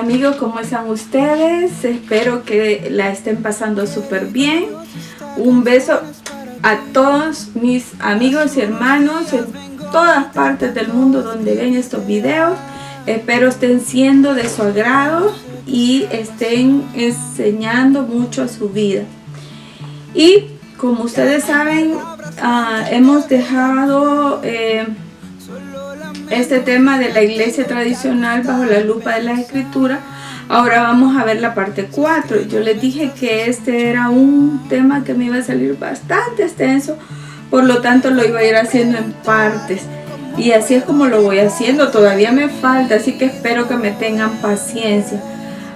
amigos, ¿cómo están ustedes? Espero que la estén pasando súper bien. Un beso a todos mis amigos y hermanos en todas partes del mundo donde ven estos videos. Espero estén siendo de su agrado y estén enseñando mucho a su vida. Y como ustedes saben, hemos dejado este tema de la iglesia tradicional bajo la lupa de las escrituras. Ahora vamos a ver la parte 4. Yo les dije que este era un tema que me iba a salir bastante extenso, por lo tanto lo iba a ir haciendo en partes. Y así es como lo voy haciendo. Todavía me falta, así que espero que me tengan paciencia.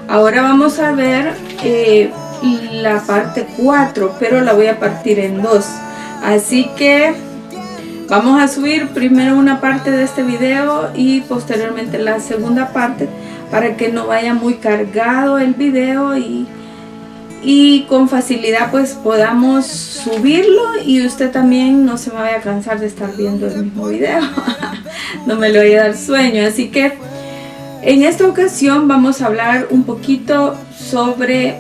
Ahora vamos a ver la parte 4, pero la voy a partir en 2. Así que vamos a subir primero una parte de este video y posteriormente la segunda parte, para que no vaya muy cargado el video y con facilidad pues podamos subirlo y usted también no se me vaya a cansar de estar viendo el mismo video. No me le vaya a dar sueño. Así que en esta ocasión vamos a hablar un poquito sobre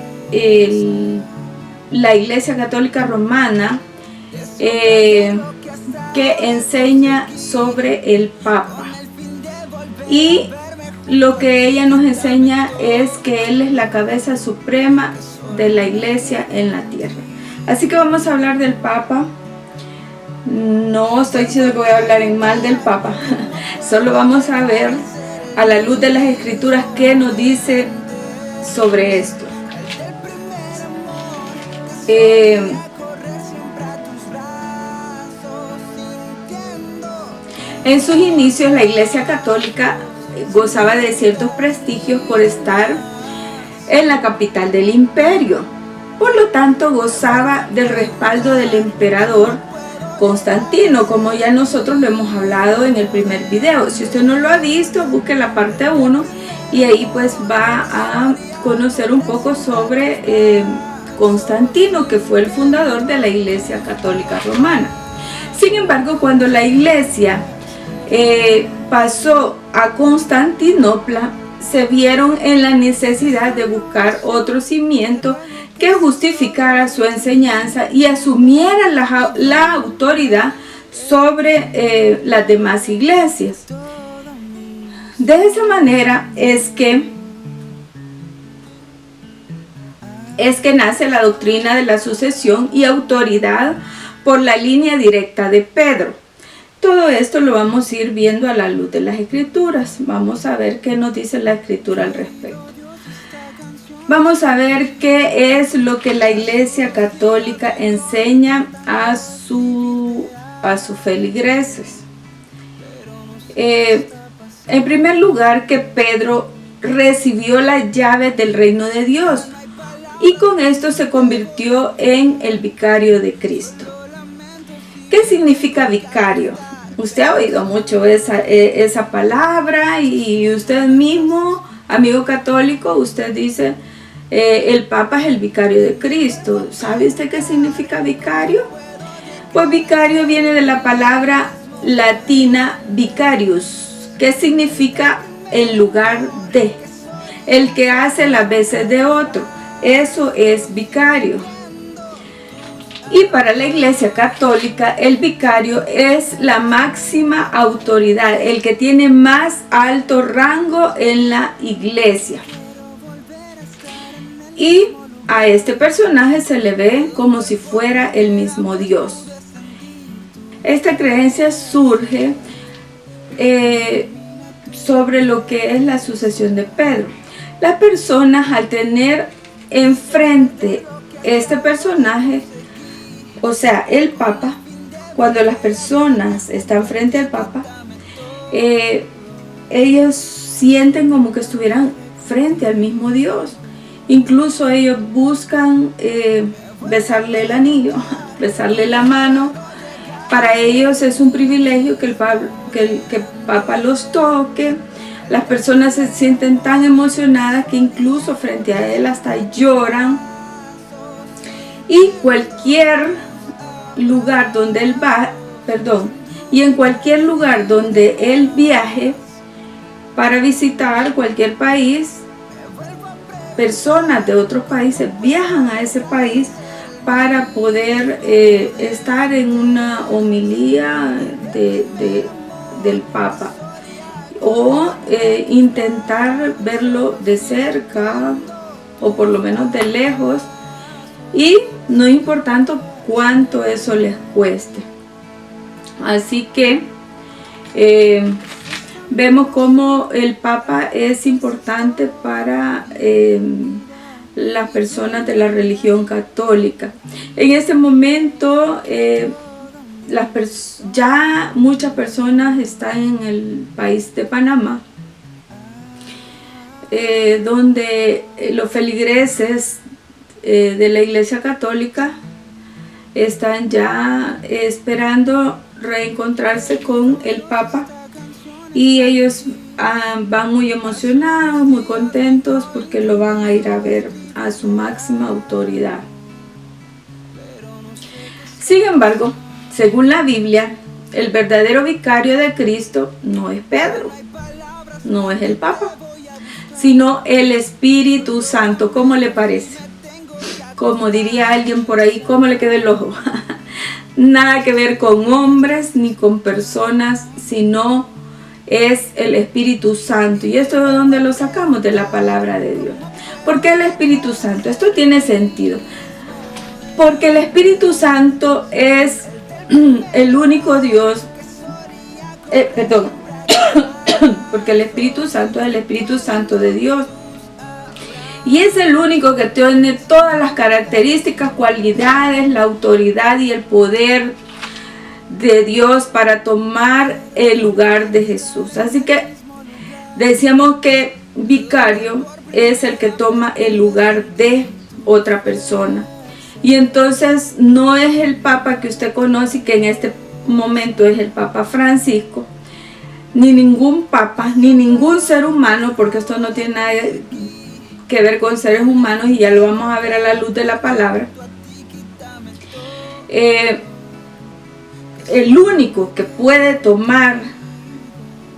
la Iglesia Católica Romana, que enseña sobre el Papa, y lo que ella nos enseña es que él es la cabeza suprema de la iglesia en la tierra. Así que vamos a hablar del Papa. No estoy diciendo que voy a hablar en mal del Papa, solo vamos a ver a la luz de las escrituras qué nos dice sobre esto. En sus inicios, la Iglesia Católica gozaba de ciertos prestigios por estar en la capital del imperio. Por lo tanto, gozaba del respaldo del emperador Constantino, como ya nosotros lo hemos hablado en el primer video. Si usted no lo ha visto, busque la parte 1 y ahí pues va a conocer un poco sobre Constantino, que fue el fundador de la Iglesia Católica Romana. Sin embargo, cuando la Iglesia pasó a Constantinopla, se vieron en la necesidad de buscar otro cimiento que justificara su enseñanza y asumiera la autoridad sobre las demás iglesias. De esa manera es que nace la doctrina de la sucesión y autoridad por la línea directa de Pedro. Todo esto lo vamos a ir viendo a la luz de las escrituras. Vamos a ver qué nos dice la escritura al respecto. Vamos a ver qué es lo que la Iglesia Católica enseña a sus feligreses. En primer lugar, que Pedro recibió las llaves del reino de Dios y con esto se convirtió en el vicario de Cristo. ¿Qué significa vicario? Usted ha oído mucho esa palabra, y usted mismo, amigo católico, usted dice, el Papa es el vicario de Cristo. ¿Sabe usted qué significa vicario? Pues vicario viene de la palabra latina vicarius, que significa en lugar de, el que hace las veces de otro. Eso es vicario. Y para la Iglesia Católica, el vicario es la máxima autoridad, el que tiene más alto rango en la iglesia. Y a este personaje se le ve como si fuera el mismo Dios. Esta creencia surge sobre lo que es la sucesión de Pedro. Las personas, al tener enfrente este personaje, o sea, el Papa, cuando las personas están frente al Papa, ellos sienten como que estuvieran frente al mismo Dios. Incluso ellos buscan besarle el anillo, besarle la mano. Para ellos es un privilegio que el Papa los toque. Las personas se sienten tan emocionadas que incluso frente a él hasta lloran. Y cualquier lugar donde él va, y en cualquier lugar donde él viaje para visitar cualquier país, personas de otros países viajan a ese país para poder estar en una homilía del Papa o intentar verlo de cerca o por lo menos de lejos, y no importando cuánto eso les cueste. Así que vemos cómo el Papa es importante para las personas de la religión católica. En este momento ya muchas personas están en el país de Panamá, donde los feligreses de la Iglesia Católica están ya esperando reencontrarse con el Papa, y ellos van muy emocionados, muy contentos, porque lo van a ir a ver a su máxima autoridad. Sin embargo, según la Biblia, el verdadero vicario de Cristo no es Pedro, no es el Papa, sino el Espíritu Santo. ¿Cómo le parece? Como diría alguien por ahí, ¿cómo le queda el ojo? Nada que ver con hombres ni con personas, sino es el Espíritu Santo. ¿Y esto de dónde lo sacamos? De la palabra de Dios. ¿Por qué el Espíritu Santo? Esto tiene sentido. Porque el Espíritu Santo es el único Dios, porque el Espíritu Santo es el Espíritu Santo de Dios. Y es el único que tiene todas las características, cualidades, la autoridad y el poder de Dios para tomar el lugar de Jesús. Así que decíamos que vicario es el que toma el lugar de otra persona. Y entonces no es el Papa que usted conoce, que en este momento es el Papa Francisco, ni ningún Papa, ni ningún ser humano, porque esto no tiene nada que ver con seres humanos, y ya lo vamos a ver a la luz de la palabra. El único que puede tomar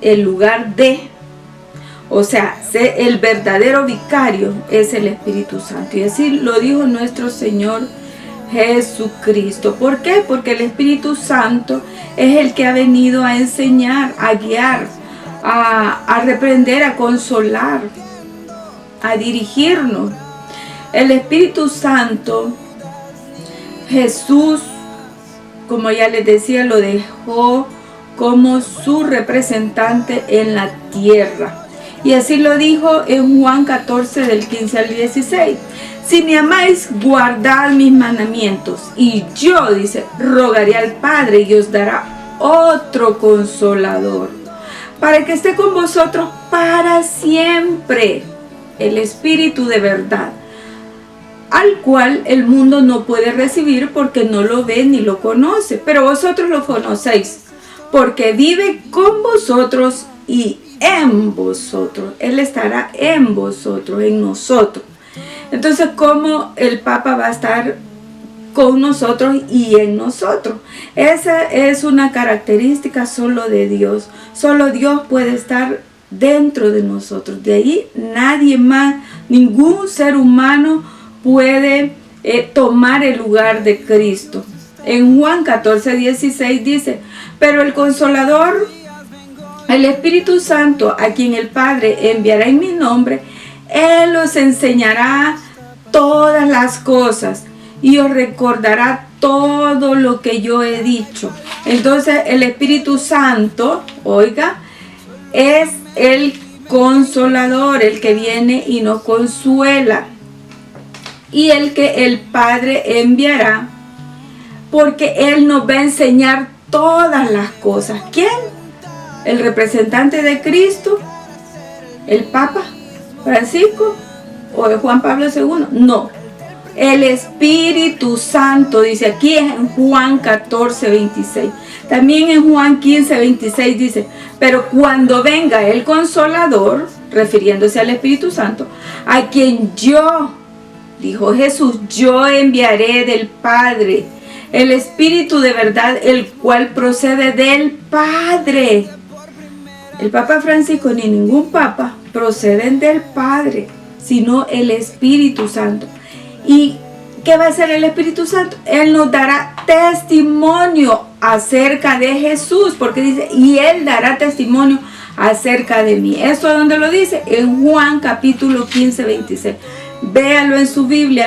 el lugar de, o sea, el verdadero vicario, es el Espíritu Santo. Y así lo dijo nuestro Señor Jesucristo. ¿Por qué? Porque el Espíritu Santo es el que ha venido a enseñar, a guiar, a reprender, a consolar, a dirigirnos. El Espíritu Santo, Jesús, como ya les decía, lo dejó como su representante en la tierra. Y así lo dijo en Juan 14, del 15 al 16. Si me amáis, guardad mis mandamientos. Y yo, dice, rogaré al Padre y os dará otro consolador, para que esté con vosotros para siempre, el Espíritu de verdad, al cual el mundo no puede recibir porque no lo ve ni lo conoce, pero vosotros lo conocéis, porque vive con vosotros y en vosotros. Él estará en vosotros, en nosotros. Entonces, ¿cómo el Papa va a estar con nosotros y en nosotros? Esa es una característica solo de Dios. Solo Dios puede estar dentro de nosotros. De ahí nadie más, ningún ser humano puede tomar el lugar de Cristo. En Juan 14, 16 dice, pero el Consolador, el Espíritu Santo, a quien el Padre enviará en mi nombre, Él os enseñará todas las cosas y os recordará todo lo que yo he dicho. Entonces el Espíritu Santo, oiga, es el Consolador, el que viene y nos consuela, y el que el Padre enviará, porque Él nos va a enseñar todas las cosas. ¿Quién? ¿El representante de Cristo? ¿El Papa Francisco? ¿O el Juan Pablo II? No. El Espíritu Santo, dice aquí en Juan 14, 26. También en Juan 15, 26 dice, pero cuando venga el Consolador, refiriéndose al Espíritu Santo, a quien yo, dijo Jesús, yo enviaré del Padre, el Espíritu de verdad, el cual procede del Padre. El Papa Francisco ni ningún Papa proceden del Padre, sino el Espíritu Santo. ¿Y qué va a hacer el Espíritu Santo? Él nos dará testimonio acerca de Jesús, porque dice, y Él dará testimonio acerca de mí. ¿Esto dónde lo dice? En Juan capítulo 15, 26. Véalo en su Biblia,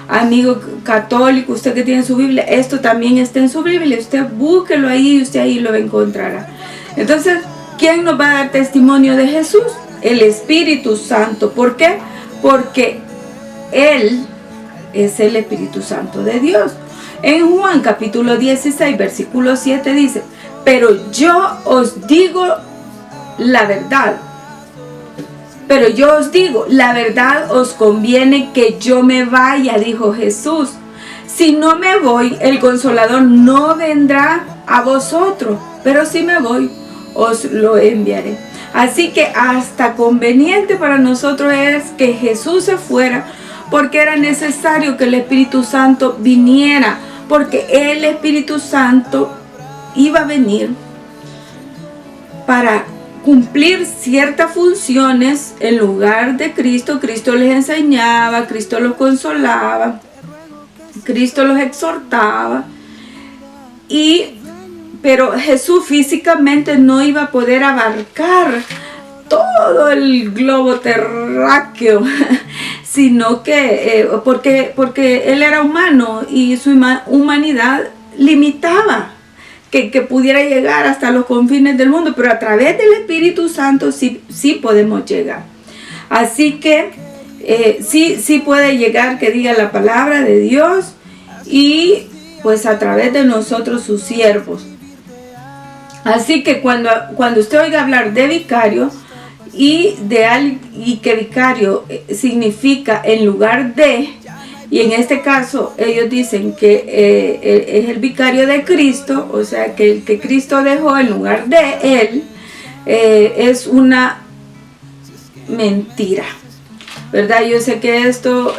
amigo católico, usted que tiene su Biblia, esto también está en su Biblia, usted búsquelo ahí y usted ahí lo encontrará. Entonces, ¿quién nos va a dar testimonio de Jesús? El Espíritu Santo. ¿Por qué? Porque Él es el Espíritu Santo de Dios. En Juan capítulo 16, versículo 7 dice, pero yo os digo la verdad. Pero yo os digo, la verdad os conviene que yo me vaya, dijo Jesús. Si no me voy, el Consolador no vendrá a vosotros, pero si me voy, os lo enviaré. Así que hasta conveniente para nosotros es que Jesús se fuera, porque era necesario que el Espíritu Santo viniera, porque el Espíritu Santo iba a venir para cumplir ciertas funciones en lugar de Cristo. Cristo les enseñaba, Cristo los consolaba, Cristo los exhortaba, pero Jesús físicamente no iba a poder abarcar todo el globo terráqueo, sino que porque Él era humano y su humanidad limitaba que pudiera llegar hasta los confines del mundo, pero a través del Espíritu Santo sí podemos llegar. Así que sí puede llegar, que diga la palabra de Dios, y pues a través de nosotros sus siervos. Así que cuando usted oiga hablar de vicario y que vicario significa en lugar de, y en este caso ellos dicen que es el vicario de Cristo, o sea que el que Cristo dejó en lugar de Él, es una mentira, ¿verdad? Yo sé que esto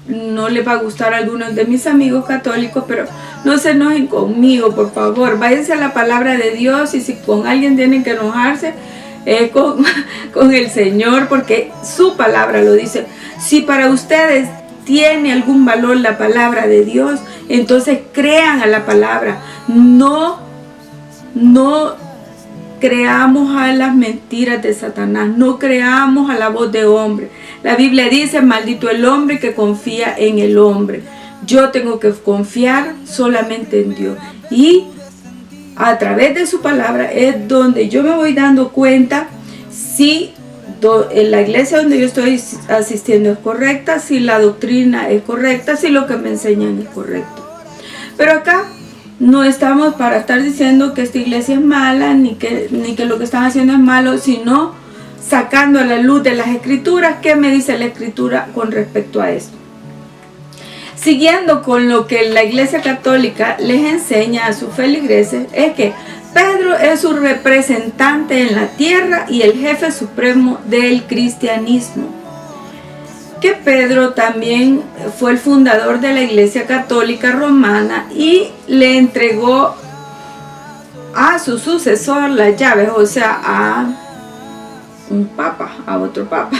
no le va a gustar a algunos de mis amigos católicos, pero no se enojen conmigo, por favor. Váyanse a la palabra de Dios, y si con alguien tienen que enojarse, con el Señor, porque su palabra lo dice. Si para ustedes tiene algún valor la palabra de Dios, entonces crean a la palabra. No creamos a las mentiras de Satanás, no creamos a la voz de hombre. La Biblia dice, maldito el hombre que confía en el hombre. Yo tengo que confiar solamente en Dios, y a través de su palabra es donde yo me voy dando cuenta si en la iglesia donde yo estoy asistiendo es correcta, si la doctrina es correcta, si lo que me enseñan es correcto. Pero acá no estamos para estar diciendo que esta iglesia es mala, ni que lo que están haciendo es malo, sino sacando a la luz de las escrituras. ¿Qué me dice la escritura con respecto a esto? Siguiendo con lo que la iglesia católica les enseña a sus feligreses, es que Pedro es su representante en la tierra y el jefe supremo del cristianismo. Que Pedro también fue el fundador de la iglesia católica romana y le entregó a su sucesor las llaves, o sea, a un papa, a otro papa.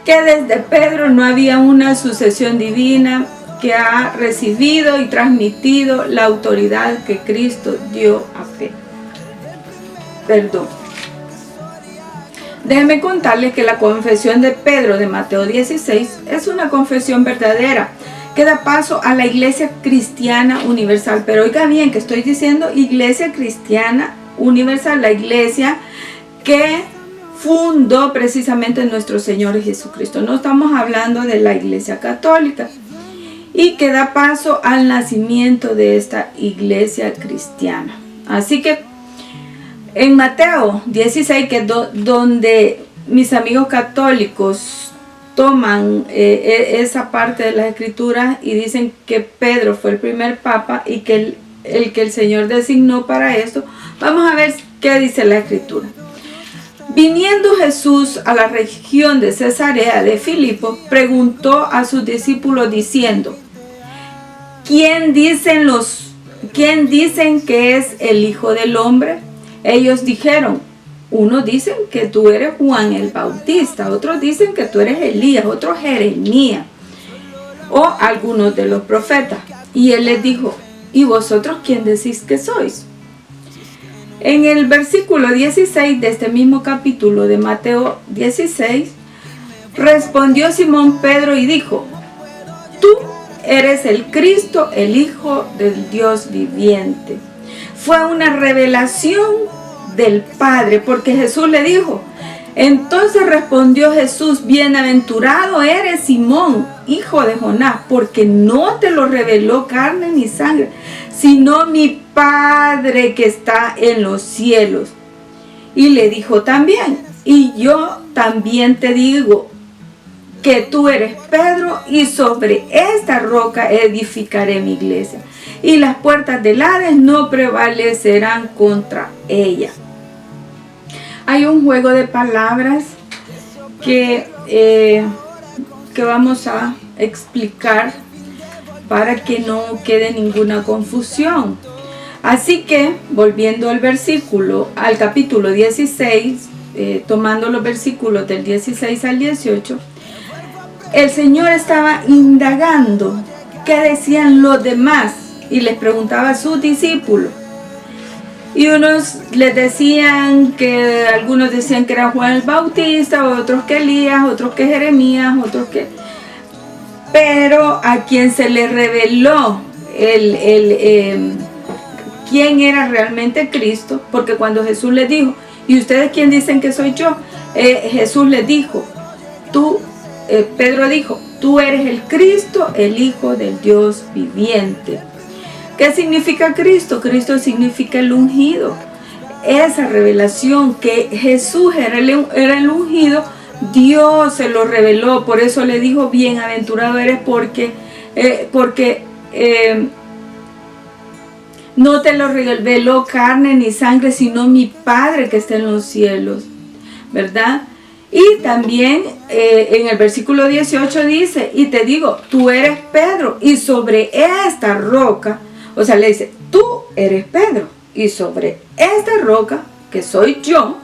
Que desde Pedro no había una sucesión divina que ha recibido y transmitido la autoridad que Cristo dio a Pedro. Perdón. Déjenme contarles que la confesión de Pedro de Mateo 16 es una confesión verdadera que da paso a la iglesia cristiana universal. Pero oiga bien que estoy diciendo iglesia cristiana universal, la iglesia que fundó precisamente nuestro Señor Jesucristo. No estamos hablando de la iglesia católica, y que da paso al nacimiento de esta iglesia cristiana. Así que en Mateo 16, que es donde mis amigos católicos toman esa parte de las escrituras y dicen que Pedro fue el primer papa y que el que el Señor designó para esto, vamos a ver qué dice la escritura. Viniendo Jesús a la región de Cesarea de Filipo, preguntó a sus discípulos diciendo, ¿quién dicen que es el Hijo del Hombre? Ellos dijeron, Unos dicen que tú eres Juan el Bautista, otros dicen que tú eres Elías, otros Jeremías o algunos de los profetas. Y él les dijo, ¿y vosotros quién decís que sois? En el versículo 16 de este mismo capítulo de Mateo 16, respondió Simón Pedro y dijo, tú eres el Cristo, el Hijo del Dios viviente. Fue una revelación del Padre, porque Jesús le dijo, entonces respondió Jesús, bienaventurado eres Simón, hijo de Jonás, porque no te lo reveló carne ni sangre, sino mi Padre que está en los cielos. Y le dijo también, y yo también te digo que tú eres Pedro, y sobre esta roca edificaré mi iglesia, y las puertas del Hades no prevalecerán contra ella. Hay un juego de palabras que vamos a explicar para que no quede ninguna confusión. Así que, volviendo al capítulo 16, tomando los versículos del 16 al 18, el Señor estaba indagando qué decían los demás y les preguntaba a sus discípulos. Y unos les decían que, algunos decían que era Juan el Bautista, otros que Elías, otros que Jeremías, otros que... Pero a quien se le reveló quién era realmente Cristo, porque cuando Jesús les dijo, ¿y ustedes quién dicen que soy yo? Jesús les dijo, Pedro dijo, tú eres el Cristo, el Hijo del Dios viviente. ¿Qué significa Cristo? Cristo significa el ungido. Esa revelación que Jesús era el ungido, Dios se lo reveló. Por eso le dijo, bienaventurado eres porque no te lo reveló carne ni sangre, sino mi Padre que está en los cielos, ¿verdad? Y también en el versículo 18 dice, y te digo, tú eres Pedro, y sobre esta roca, o sea, le dice, tú eres Pedro, y sobre esta roca, que soy yo,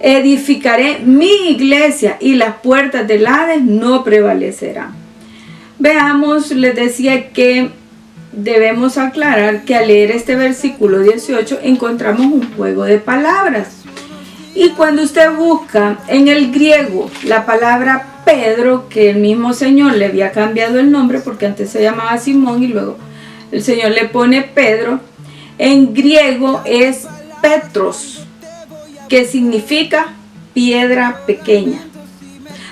edificaré mi iglesia, y las puertas del Hades no prevalecerán. Veamos, les decía que debemos aclarar que al leer este versículo 18 encontramos un juego de palabras. Y cuando usted busca en el griego la palabra Pedro, que el mismo Señor le había cambiado el nombre porque antes se llamaba Simón y luego el Señor le pone Pedro, en griego es Petros, que significa piedra pequeña.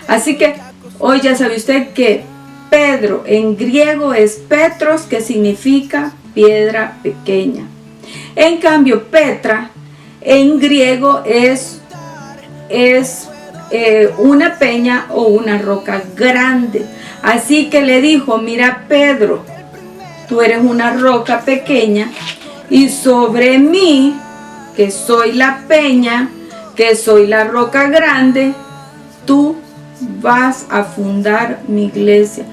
Así que hoy ya sabe usted que Pedro en griego es Petros, que significa piedra pequeña. En cambio, Petra en griego es una peña o una roca grande. Así que le dijo, mira Pedro, tú eres una roca pequeña y sobre mí, que soy la peña, que soy la roca grande, tú vas a fundar mi iglesia.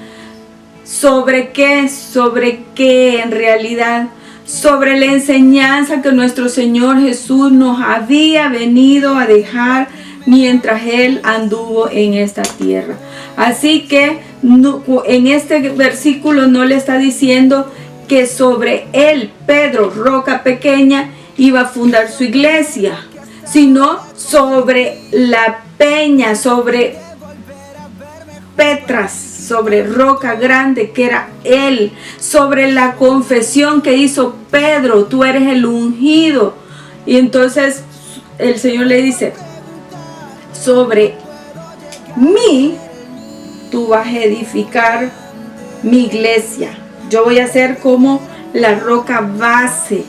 ¿Sobre qué? ¿Sobre qué en realidad? Sobre la enseñanza que nuestro Señor Jesús nos había venido a dejar mientras Él anduvo en esta tierra. Así que en este versículo no le está diciendo que sobre él, Pedro, roca pequeña, iba a fundar su iglesia, sino sobre la peña, sobre Petras, sobre roca grande que era él, sobre la confesión que hizo Pedro, tú eres el ungido. Y entonces el Señor le dice, sobre mí tú vas a edificar mi iglesia. Yo voy a ser como la roca base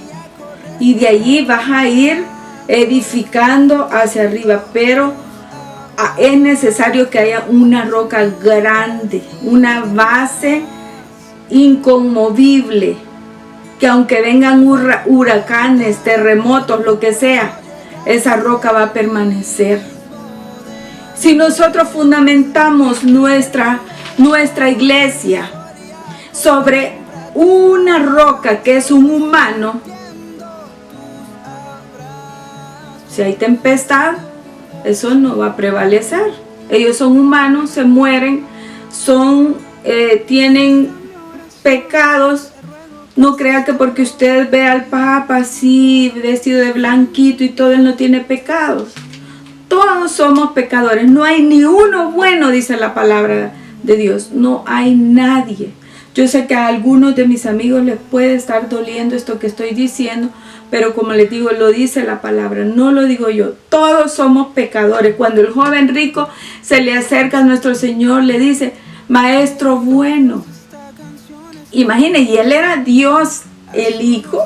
y de allí vas a ir edificando hacia arriba, pero es necesario que haya una roca grande, una base inconmovible, que aunque vengan huracanes, terremotos, lo que sea, esa roca va a permanecer. Si nosotros fundamentamos nuestra iglesia sobre una roca que es un humano, Si hay tempestad, eso no va a prevalecer. Ellos son humanos, se mueren, tienen pecados. No crea que porque usted ve al Papa así, vestido de blanquito y todo, él no tiene pecados. Todos somos pecadores. No hay ni uno bueno, dice la palabra de Dios. No hay nadie. Yo sé que a algunos de mis amigos les puede estar doliendo esto que estoy diciendo, pero como les digo, lo dice la palabra, no lo digo yo. Todos somos pecadores. Cuando el joven rico se le acerca a nuestro Señor, le dice, Maestro bueno. Imagínense, y él era Dios, el Hijo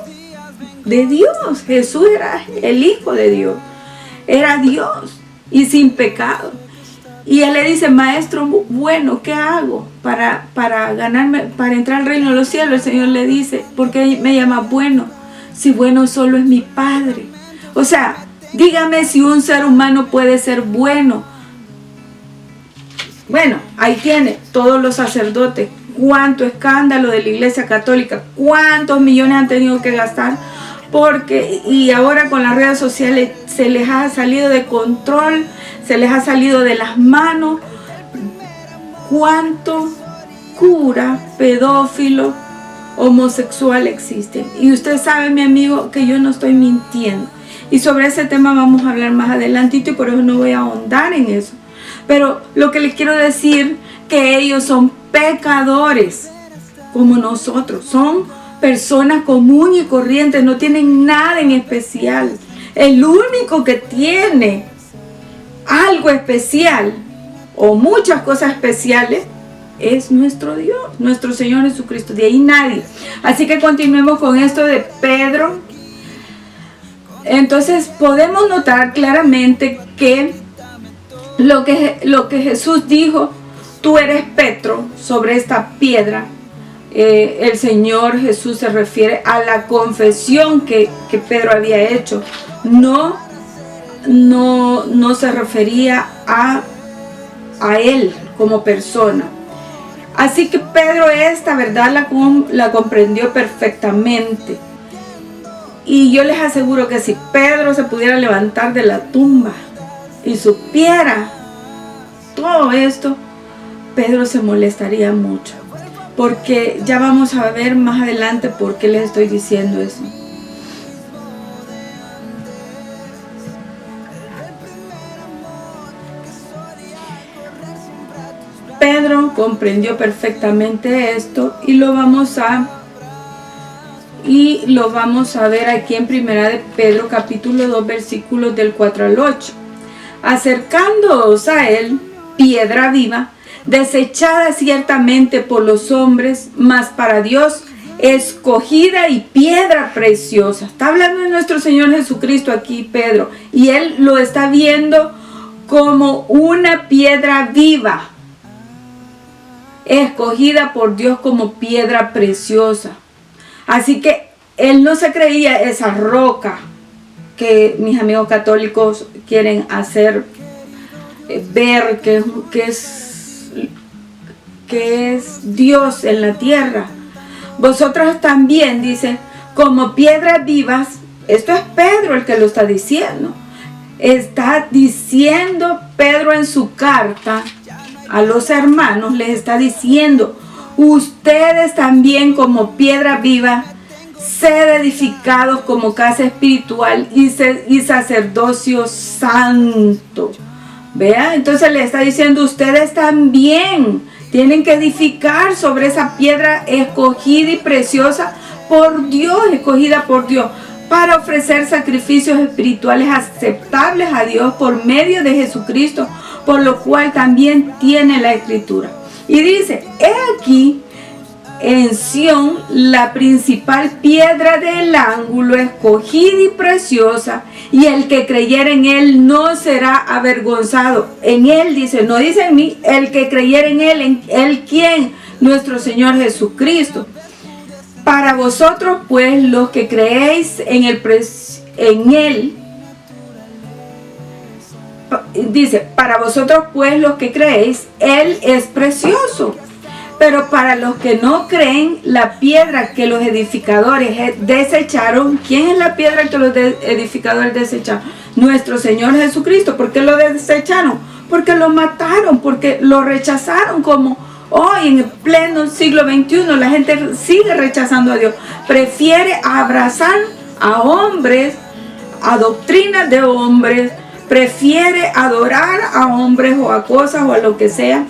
de Dios. Jesús era el Hijo de Dios. Era Dios y sin pecado. Y él le dice, Maestro bueno, ¿qué hago para ganarme, para entrar al reino de los cielos? El Señor le dice, ¿por qué me llama bueno? Si bueno solo es mi Padre. O sea, dígame si un ser humano puede ser bueno. Bueno, ahí tiene todos los sacerdotes. Cuánto escándalo de la Iglesia Católica, cuántos millones han tenido que gastar, y ahora con las redes sociales se les ha salido de control, se les ha salido de las manos. Cuánto cura, pedófilo, homosexual existen. Y usted sabe, mi amigo, que yo no estoy mintiendo. Y sobre ese tema vamos a hablar más adelantito y por eso no voy a ahondar en eso. Pero lo que les quiero decir, que ellos son pecadores como nosotros, son personas comunes y corrientes, no tienen nada en especial. El único que tiene algo especial o muchas cosas especiales es nuestro Dios, nuestro Señor Jesucristo, de ahí nadie. Así que continuemos con esto de Pedro. Entonces podemos notar claramente que lo que Jesús dijo, tú eres Petro, sobre esta piedra. El Señor Jesús se refiere a la confesión que Pedro había hecho. No se refería a él como persona. Así que Pedro esta verdad la comprendió perfectamente. Y yo les aseguro que si Pedro se pudiera levantar de la tumba y supiera todo esto, Pedro se molestaría mucho, porque ya vamos a ver más adelante por qué les estoy diciendo eso. Pedro comprendió perfectamente esto y lo vamos a ver aquí en Primera de Pedro capítulo 2 versículos del 4 al 8. Acercándoos a él, piedra viva, desechada ciertamente por los hombres, mas para Dios escogida y piedra preciosa. Está hablando de nuestro Señor Jesucristo aquí Pedro, y él lo está viendo como una piedra viva, escogida por Dios como piedra preciosa. Así que él no se creía esa roca que mis amigos católicos quieren hacer ver que es Dios en la tierra. Vosotros también, dice, como piedras vivas. Esto es Pedro el que lo está diciendo. Está diciendo Pedro en su carta a los hermanos, les está diciendo, ustedes también como piedra viva, sed edificados como casa espiritual y sacerdocio santo. Vea, entonces le está diciendo, ustedes también tienen que edificar sobre esa piedra escogida y preciosa por Dios, escogida por Dios, para ofrecer sacrificios espirituales aceptables a Dios por medio de Jesucristo, por lo cual también tiene la Escritura. Y dice, he aquí en Sión la principal piedra del ángulo, escogida y preciosa, y el que creyera en él no será avergonzado. En él, dice, no dice en mí, el que creyera en él. ¿En él quién? Nuestro Señor Jesucristo. Para vosotros pues los que creéis en él, dice, para vosotros pues los que creéis, él es precioso. Pero para los que no creen, la piedra que los edificadores desecharon, ¿quién es la piedra que los edificadores desecharon? nuestro Señor Jesucristo. ¿Por qué lo desecharon? Porque lo mataron, porque lo rechazaron. Como hoy en el pleno siglo XXI la gente sigue rechazando a Dios. Prefiere abrazar a hombres, a doctrinas de hombres, prefiere adorar a hombres o a cosas o a lo que sea,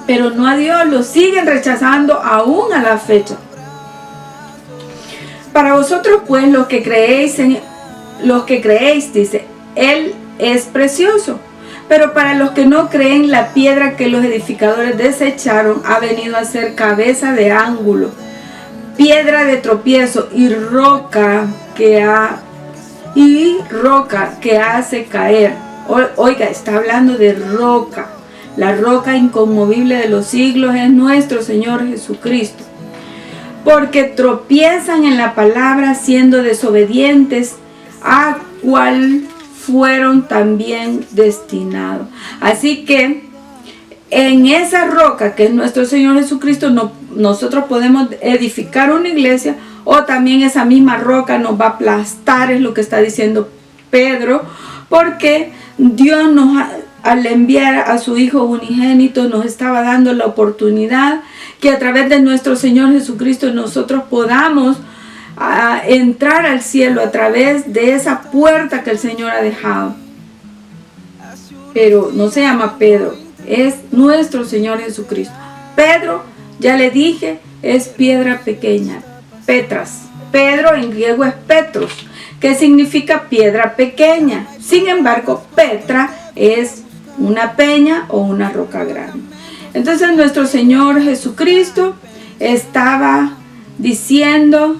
pero no a Dios. Lo siguen rechazando aún a la fecha. Para vosotros pues los que creéis, dice, Él es precioso. Pero para los que no creen, la piedra que los edificadores desecharon ha venido a ser cabeza de ángulo, piedra de tropiezo y roca que hace caer. Oiga, está hablando de roca. La roca inconmovible de los siglos es nuestro Señor Jesucristo. Porque tropiezan en la palabra, siendo desobedientes, a cual fueron también destinados. Así que en esa roca que es nuestro Señor Jesucristo, nosotros podemos edificar una iglesia, o también esa misma roca nos va a aplastar, es lo que está diciendo Pedro, porque Dios al enviar a su Hijo unigénito nos estaba dando la oportunidad que a través de nuestro Señor Jesucristo nosotros podamos entrar al cielo a través de esa puerta que el Señor ha dejado. Pero no se llama Pedro, es nuestro Señor Jesucristo. Pedro, ya le dije, es piedra pequeña, Petras. Pedro en griego es Petros, que significa piedra pequeña. Sin embargo, Petra es una peña o una roca grande. Entonces nuestro Señor Jesucristo estaba diciendo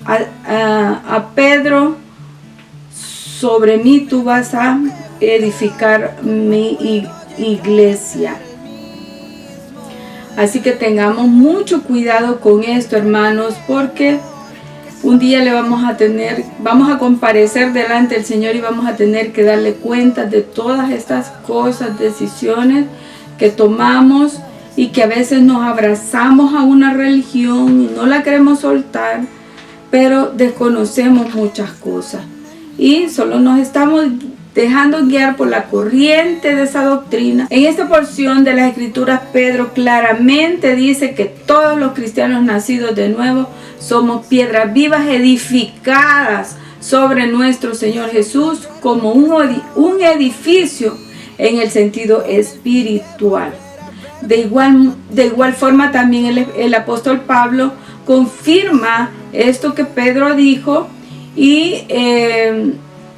a Pedro: sobre mí tú vas a edificar mi iglesia. Así que tengamos mucho cuidado con esto, hermanos, porque un día vamos a comparecer delante del Señor y vamos a tener que darle cuenta de todas estas cosas, decisiones que tomamos y que a veces nos abrazamos a una religión y no la queremos soltar, pero desconocemos muchas cosas y solo nos estamos dejando guiar por la corriente de esa doctrina. En esta porción de las Escrituras, Pedro claramente dice que todos los cristianos nacidos de nuevo somos piedras vivas edificadas sobre nuestro Señor Jesús como un edificio en el sentido espiritual. De igual forma también el apóstol Pablo confirma esto que Pedro dijo y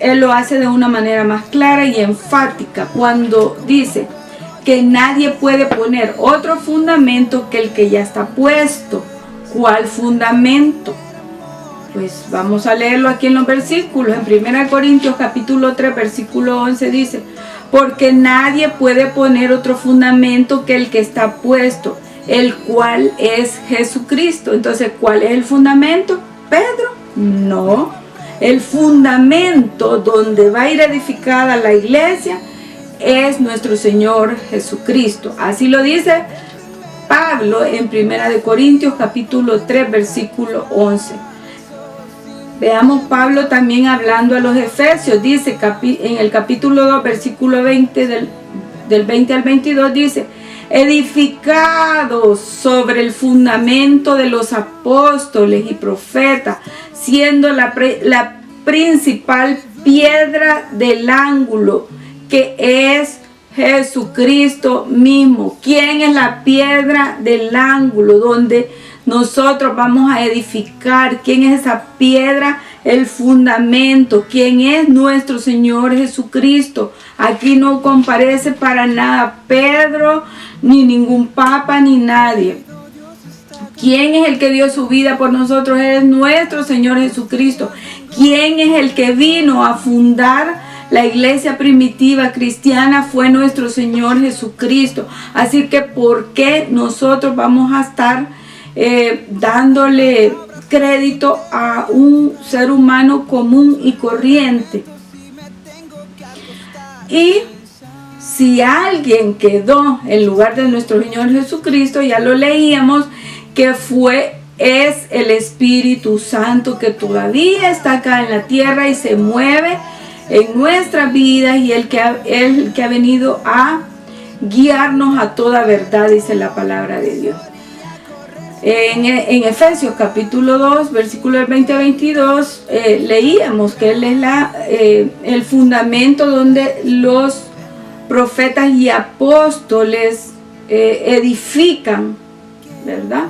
él lo hace de una manera más clara y enfática cuando dice que nadie puede poner otro fundamento que el que ya está puesto. ¿Cuál fundamento? Pues vamos a leerlo aquí en los versículos. En 1 Corintios capítulo 3 versículo 11 dice: porque nadie puede poner otro fundamento que el que está puesto, el cual es Jesucristo. Entonces, ¿cuál es el fundamento? ¿Pedro? No. El fundamento donde va a ir edificada la iglesia es nuestro Señor Jesucristo. Así lo dice Pablo en 1 Corintios capítulo 3 versículo 11. Veamos Pablo también hablando a los Efesios. Dice en el capítulo 2 versículo 20 del 20 al 22 dice: edificados sobre el fundamento de los apóstoles y profetas, siendo la principal piedra del ángulo, que es Jesucristo mismo. ¿Quién es la piedra del ángulo donde nosotros vamos a edificar? ¿Quién es esa piedra? El fundamento. ¿Quién es? Nuestro Señor Jesucristo. Aquí no comparece para nada Pedro, ni ningún papa, ni nadie. ¿Quién es el que dio su vida por nosotros? Es nuestro Señor Jesucristo. ¿Quién es el que vino a fundar la iglesia primitiva cristiana? Fue nuestro Señor Jesucristo. Así que ¿por qué nosotros vamos a estar dándole crédito a un ser humano común y corriente? Y si alguien quedó en lugar de nuestro Señor Jesucristo, ya lo leíamos, que fue es el Espíritu Santo que todavía está acá en la tierra y se mueve en nuestras vidas, y el que ha venido a guiarnos a toda verdad, dice la palabra de Dios. En Efesios capítulo 2, versículos 20 a 22, leíamos que Él es el fundamento donde los profetas y apóstoles edifican, ¿verdad?,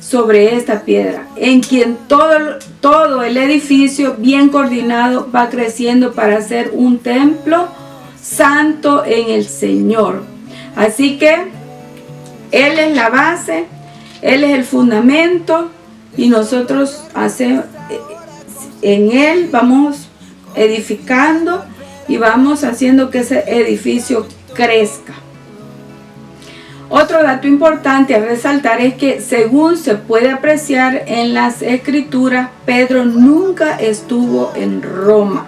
sobre esta piedra, en quien todo el edificio bien coordinado va creciendo para ser un templo santo en el Señor. Así que Él es la base, Él es el fundamento, y nosotros en Él vamos edificando y vamos haciendo que ese edificio crezca. Otro dato importante a resaltar es que, según se puede apreciar en las Escrituras, Pedro nunca estuvo en Roma.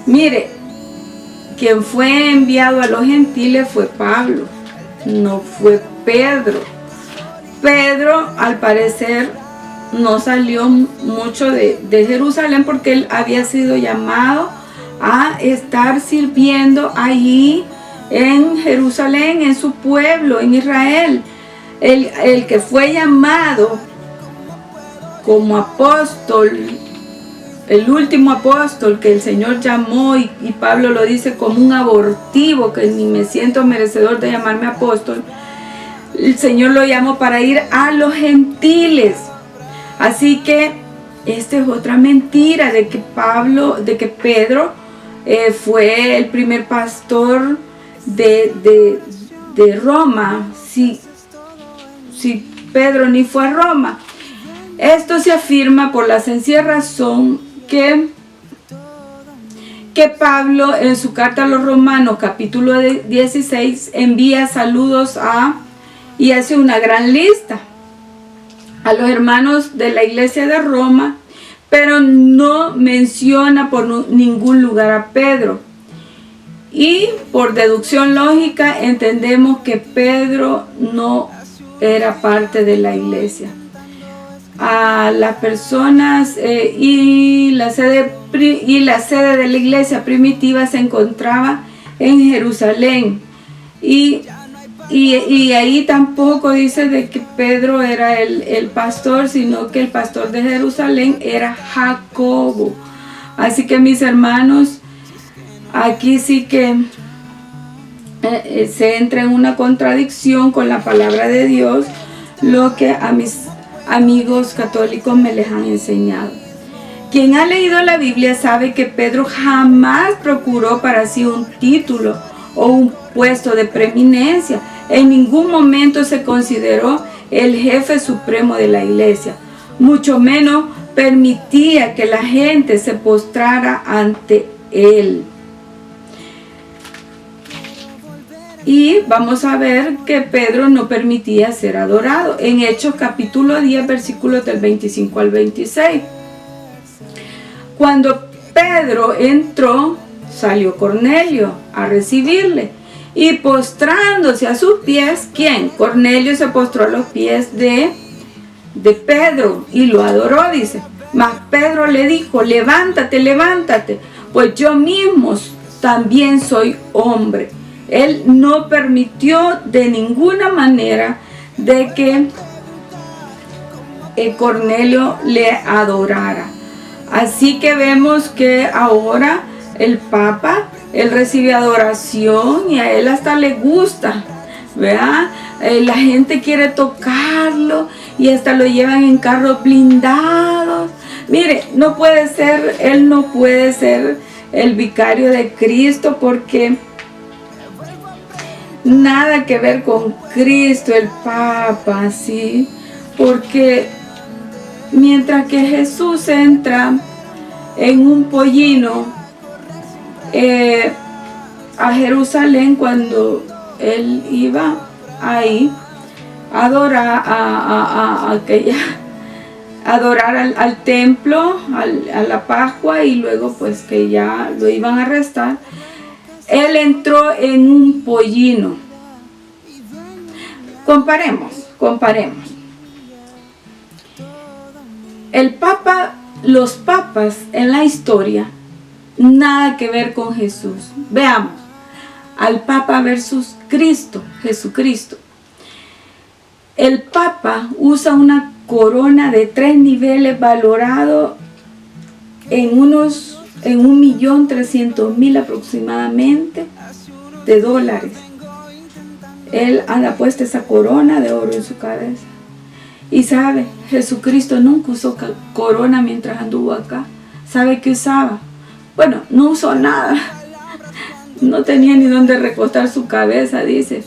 Mire, quien fue enviado a los gentiles fue Pablo, no fue Pedro. Pedro, al parecer, no salió mucho de Jerusalén porque él había sido llamado a estar sirviendo allí en Jerusalén, en su pueblo, en Israel. El que fue llamado como apóstol, el último apóstol que el Señor llamó, y Pablo lo dice como un abortivo, que ni me siento merecedor de llamarme apóstol. El Señor lo llamó para ir a los gentiles. Así que esta es otra mentira de que Pedro fue el primer pastor de Roma. Si Pedro ni fue a Roma. Esto se afirma por la sencilla razón que Pablo, en su carta a los Romanos capítulo 16, envía saludos y hace una gran lista a los hermanos de la iglesia de Roma, pero no menciona por ningún lugar a Pedro. Y por deducción lógica entendemos que Pedro no era parte de la iglesia. A las personas y la sede de la iglesia primitiva se encontraba en Jerusalén, y ahí tampoco dice de que Pedro era el pastor, sino que el pastor de Jerusalén era Jacobo. Así que, mis hermanos, aquí sí que se entra en una contradicción con la palabra de Dios, lo que a mis amigos católicos me les han enseñado. Quien ha leído la Biblia sabe que Pedro jamás procuró para sí un título o un puesto de preeminencia. En ningún momento se consideró el jefe supremo de la iglesia, mucho menos permitía que la gente se postrara ante él. Y vamos a ver que Pedro no permitía ser adorado. En Hechos capítulo 10, versículos del 25 al 26. Cuando Pedro entró, salió Cornelio a recibirle. Y postrándose a sus pies, ¿quién? Cornelio se postró a los pies de Pedro y lo adoró, dice. Mas Pedro le dijo: levántate, levántate, pues yo mismo también soy hombre. Él no permitió de ninguna manera de que Cornelio le adorara. Así que vemos que ahora el Papa, él recibe adoración y a él hasta le gusta, ¿verdad? La gente quiere tocarlo y hasta lo llevan en carros blindados. Mire, no puede ser, él no puede ser el vicario de Cristo, porque nada que ver con Cristo, el Papa, ¿sí? Porque mientras que Jesús entra en un pollino a Jerusalén, cuando él iba ahí a adorar al templo, a la Pascua, y luego pues que ya lo iban a arrestar, él entró en un pollino. Comparemos. Los papas en la historia, nada que ver con Jesús. Veamos, al Papa versus Cristo, Jesucristo. El Papa usa una corona de 3 niveles valorado en 1.300.000 aproximadamente de dólares. Él anda puesta esa corona de oro en su cabeza. Y sabe, Jesucristo nunca usó corona mientras anduvo acá. ¿Sabe qué usaba? Bueno, no usó nada. No tenía ni dónde recostar su cabeza, dice.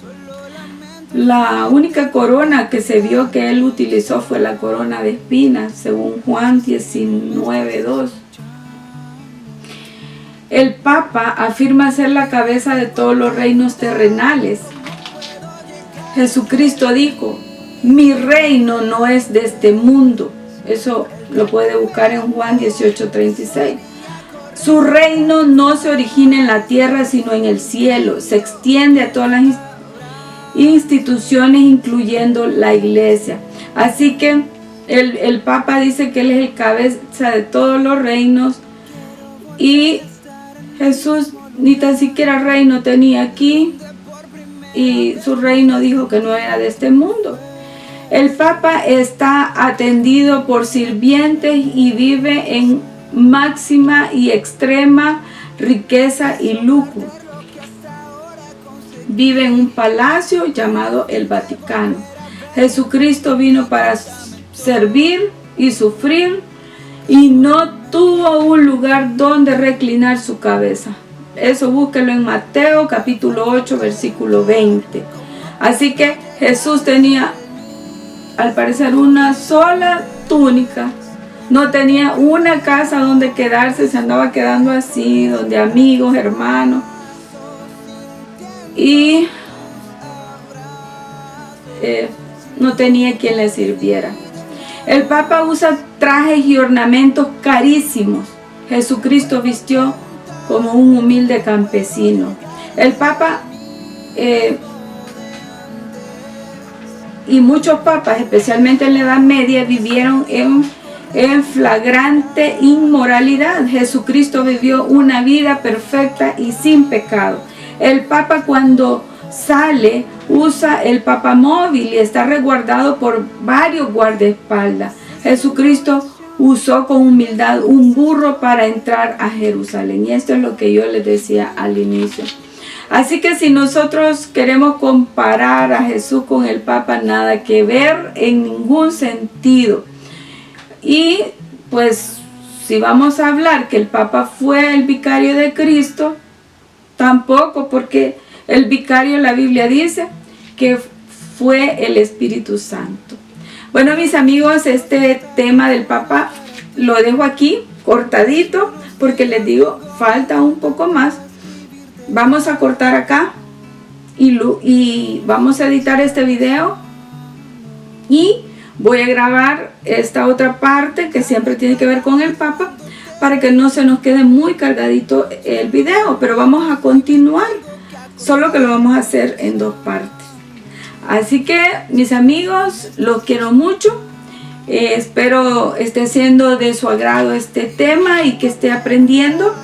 La única corona que se vio que él utilizó fue la corona de espinas, según Juan 19:2. El Papa afirma ser la cabeza de todos los reinos terrenales. Jesucristo dijo: mi reino no es de este mundo. Eso lo puede buscar en Juan 18:36. Su reino no se origina en la tierra, sino en el cielo. Se extiende a todas las instituciones, incluyendo la iglesia. Así que el Papa dice que él es el cabeza de todos los reinos. Y Jesús ni tan siquiera reino tenía aquí. Y su reino dijo que no era de este mundo. El Papa está atendido por sirvientes y vive en máxima y extrema riqueza y lujo. Vive en un palacio llamado el Vaticano. Jesucristo vino para servir y sufrir y no tuvo un lugar donde reclinar su cabeza. Eso búsquelo en Mateo capítulo 8 versículo 20. Así que Jesús tenía al parecer una sola túnica. No tenía una casa donde quedarse, se andaba quedando así, donde amigos, hermanos. Y no tenía quien le sirviera. El Papa usa trajes y ornamentos carísimos. Jesucristo vistió como un humilde campesino. El Papa y muchos papas, especialmente en la Edad Media, vivieron en flagrante inmoralidad. Jesucristo vivió una vida perfecta y sin pecado. El Papa, cuando sale, usa el papamóvil y está resguardado por varios guardaespaldas. Jesucristo usó con humildad un burro para entrar a Jerusalén. Y esto es lo que yo les decía al inicio. Así que si nosotros queremos comparar a Jesús con el Papa, nada que ver en ningún sentido. Y pues si vamos a hablar que el Papa fue el vicario de Cristo, tampoco, porque el vicario, la Biblia dice que fue el Espíritu Santo. Bueno, mis amigos, este tema del Papa lo dejo aquí cortadito porque les digo, falta un poco más. Vamos a cortar acá y vamos a editar este video y voy a grabar esta otra parte que siempre tiene que ver con el Papa para que no se nos quede muy cargadito el video, pero vamos a continuar, solo que lo vamos a hacer en 2 partes. Así que mis amigos, los quiero mucho. Espero esté siendo de su agrado este tema y que esté aprendiendo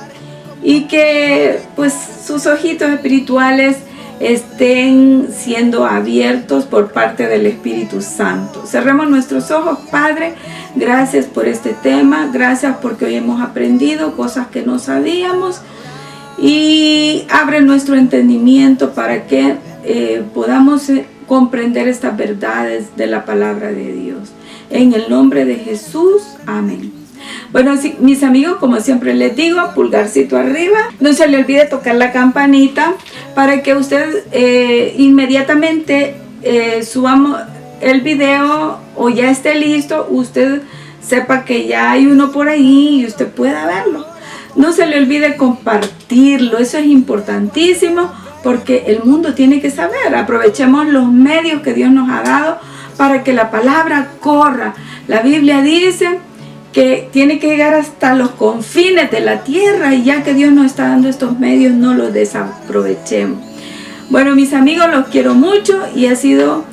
y que pues sus ojitos espirituales estén siendo abiertos por parte del Espíritu Santo. Cerremos nuestros ojos. Padre, gracias por este tema, gracias porque hoy hemos aprendido cosas que no sabíamos y abre nuestro entendimiento para que podamos comprender estas verdades de la palabra de Dios. En el nombre de Jesús, amén. Bueno, sí, mis amigos, como siempre les digo, pulgarcito arriba. No se le olvide tocar la campanita para que usted inmediatamente subamos el video o ya esté listo, usted sepa que ya hay uno por ahí y usted pueda verlo. No se le olvide compartirlo, eso es importantísimo porque el mundo tiene que saber. Aprovechemos los medios que Dios nos ha dado para que la palabra corra. La Biblia dice que tiene que llegar hasta los confines de la tierra y ya que Dios nos está dando estos medios, no los desaprovechemos. Bueno, mis amigos, los quiero mucho y ha sido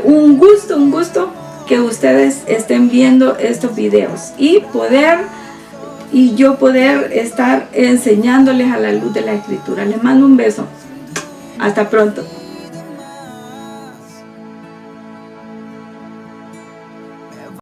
un gusto que ustedes estén viendo estos videos y yo poder estar enseñándoles a la luz de la Escritura. Les mando un beso. Hasta pronto.